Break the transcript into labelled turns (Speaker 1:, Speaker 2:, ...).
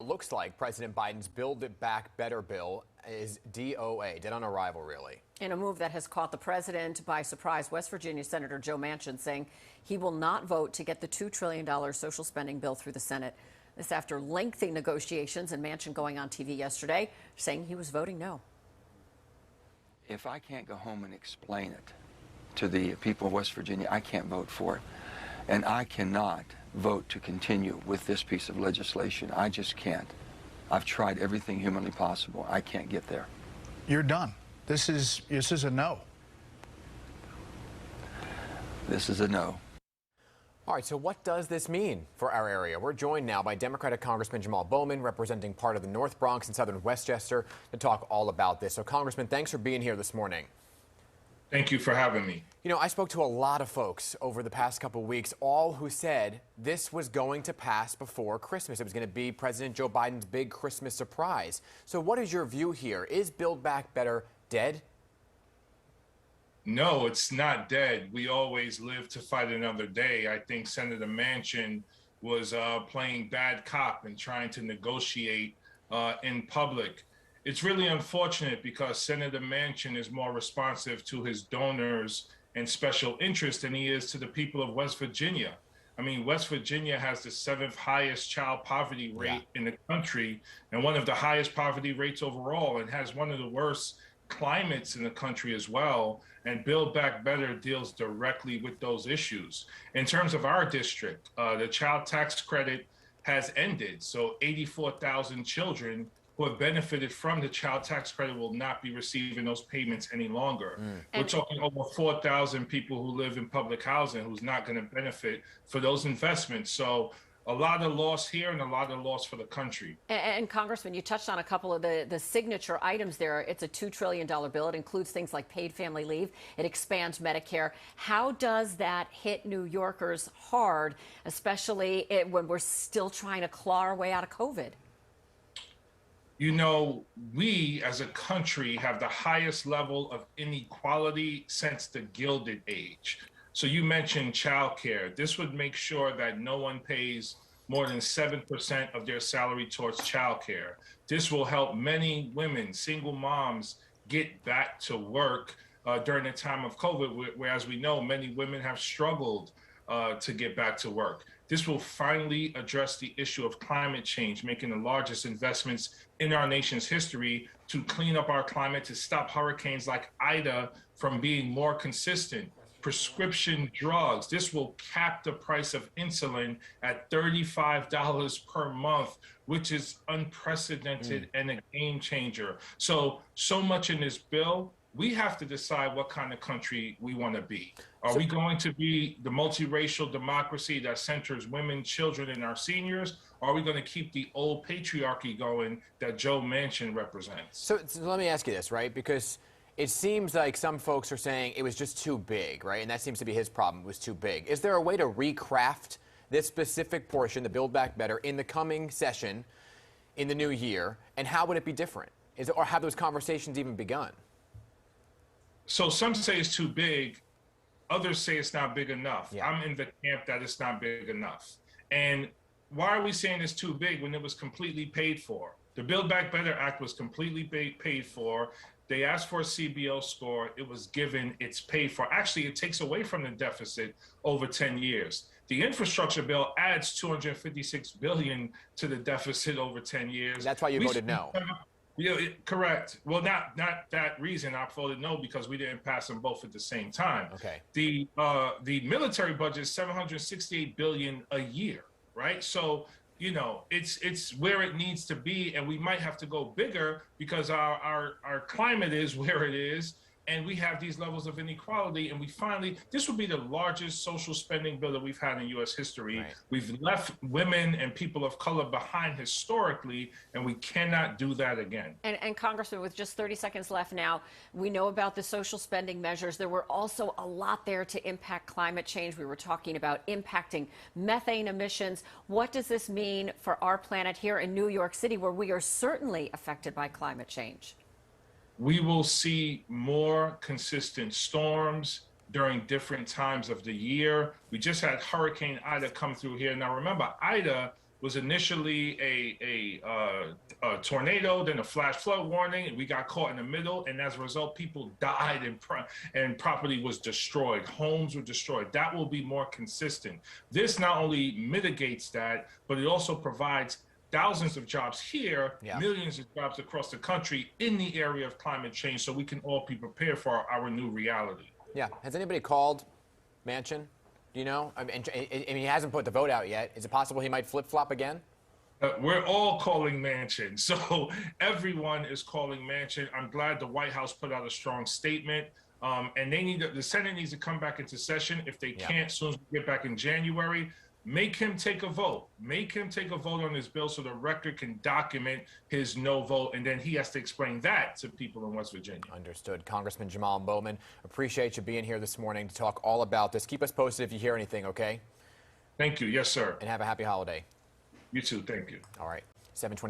Speaker 1: Looks like President Biden's Build It Back Better bill is DOA, dead on arrival, really.
Speaker 2: In a move that has caught the president by surprise, West Virginia Senator Joe Manchin saying he will not vote to get the $2 trillion social spending bill through the Senate. This after lengthy negotiations, and Manchin going on TV yesterday saying he was voting no.
Speaker 3: If I can't go home and explain it to the people of West Virginia, I can't vote for it. And I cannot vote to continue with this piece of legislation. I just can't. I've tried everything humanly possible. I can't get there.
Speaker 4: You're done. This is a no.
Speaker 3: This is a no.
Speaker 1: All right, so what does this mean for our area? We're joined now by Democratic Congressman Jamaal Bowman, representing part of the North Bronx and southern Westchester, to talk all about this. So, Congressman, thanks for being here this morning.
Speaker 5: Thank you for having me.
Speaker 1: You know, I spoke to a lot of folks over the past couple of weeks, all who said this was going to pass before Christmas. It was going to be President Joe Biden's big Christmas surprise. So what is your view here? Is Build Back Better dead?
Speaker 5: No, it's not dead. We always live to fight another day. I think Senator Manchin was playing bad cop and trying to negotiate in public. It's really unfortunate because Senator Manchin is more responsive to his donors and special interests than he is to the people of West Virginia. I mean, West Virginia has the 7th highest child poverty rate in the country and one of the highest poverty rates overall, and has one of the worst climates in the country as well. And Build Back Better deals directly with those issues. In terms of our district, the child tax credit has ended. So 84,000 children who have benefited from the child tax credit will not be receiving those payments any longer. We're talking over 4,000 people who live in public housing who's not going to benefit for those investments. So a lot of loss here and a lot of loss for the country.
Speaker 2: And Congressman, you touched on a couple of the signature items there. It's a $2 trillion bill. It includes things like paid family leave. It expands Medicare. How does that hit New Yorkers hard, especially when we're still trying to claw our way out of COVID?
Speaker 5: You know, we as a country have the highest level of inequality since the Gilded Age. So you mentioned childcare. This would make sure that no one pays more than 7% of their salary towards childcare. This will help many women, single moms, get back to work during the time of COVID, whereas we know many women have struggled to get back to work. This will finally address the issue of climate change, making the largest investments in our nation's history to clean up our climate, to stop hurricanes like Ida from being more consistent. Prescription drugs. This will cap the price of insulin at $35 per month, which is unprecedented and a game changer. So much in this bill. We have to decide what kind of country we want to be. Are we going to be the multiracial democracy that centers women, children, and our seniors? Or are we going to keep the old patriarchy going that Joe Manchin represents?
Speaker 1: So let me ask you this, right? Because it seems like some folks are saying it was just too big, right? And that seems to be his problem. It was too big. Is there a way to recraft this specific portion, the Build Back Better, in the coming session in the new year? And how would it be different? Or have those conversations even begun?
Speaker 5: So some say it's too big. Others say it's not big enough.
Speaker 1: Yeah.
Speaker 5: I'm in the camp that it's not big enough. And why are we saying it's too big when it was completely paid for? The Build Back Better Act was completely paid for. They asked for a CBO score. It was given. It's paid for. Actually, it takes away from the deficit over 10 years. The infrastructure bill adds $256 billion to the deficit over 10 years.
Speaker 1: That's why you voted no.
Speaker 5: Yeah, correct. Well, not that reason. I voted no because we didn't pass them both at the same time.
Speaker 1: Okay.
Speaker 5: The military budget is $768 billion a year, right? So, you know, it's where it needs to be, and we might have to go bigger because our climate is where it is, and we have these levels of inequality, and this will be the largest social spending bill that we've had in U.S. history. Right. We've left women and people of color behind historically, and we cannot do that again.
Speaker 2: And Congressman, with just 30 seconds left now, we know about the social spending measures. There were also a lot there to impact climate change. We were talking about impacting methane emissions. What does this mean for our planet here in New York City, where we are certainly affected by climate change?
Speaker 5: We will see more consistent storms during different times of the year. We just had Hurricane Ida come through here. Now, remember, Ida was initially a tornado, then a flash flood warning, and we got caught in the middle. And as a result, people died and property was destroyed. Homes were destroyed. That will be more consistent. This not only mitigates that, but it also provides thousands of jobs here, millions of jobs across the country in the area of climate change, so we can all be prepared for our new reality.
Speaker 1: Yeah. Has anybody called Manchin? Do you know? I mean, he hasn't put the vote out yet. Is it possible he might flip-flop again?
Speaker 5: We're all calling Manchin. So everyone is calling Manchin. I'm glad the White House put out a strong statement. And the Senate needs to come back into session. If they can't, as soon as we get back in January, make him take a vote. Make him take a vote on this bill so the record can document his no vote, and then he has to explain that to people in West Virginia.
Speaker 1: Understood. Congressman Jamaal Bowman, appreciate you being here this morning to talk all about this. Keep us posted if you hear anything, okay?
Speaker 5: Thank you. Yes, sir.
Speaker 1: And have a happy holiday.
Speaker 5: You too. Thank you.
Speaker 1: All right. 7:20.